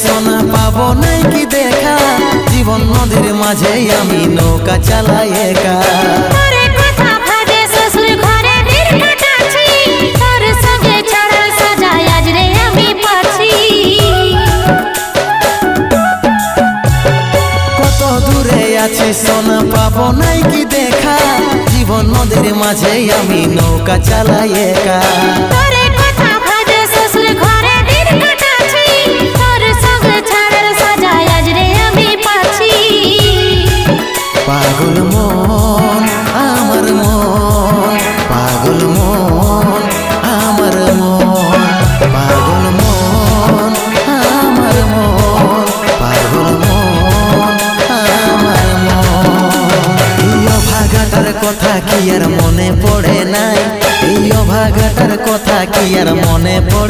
সোনা পাবো নাই কি দেখা, জীবন নদীর মাঝে আমি নৌকা চালাই একা। কত দূরে আছি সোনা পাবো নাই কি দেখা, জীবন নদীর মাঝে আমি নৌকা চালাই একা। পাগল মন আমার মন, পাগল মন আমার মন, পাগল মন আমার মন, পাগল মন আমার মন। এই অভাগাটার কথা কি আর মনে পড়ে নাই, এই অভাগাটার কথা কি আর মনে পড়ে।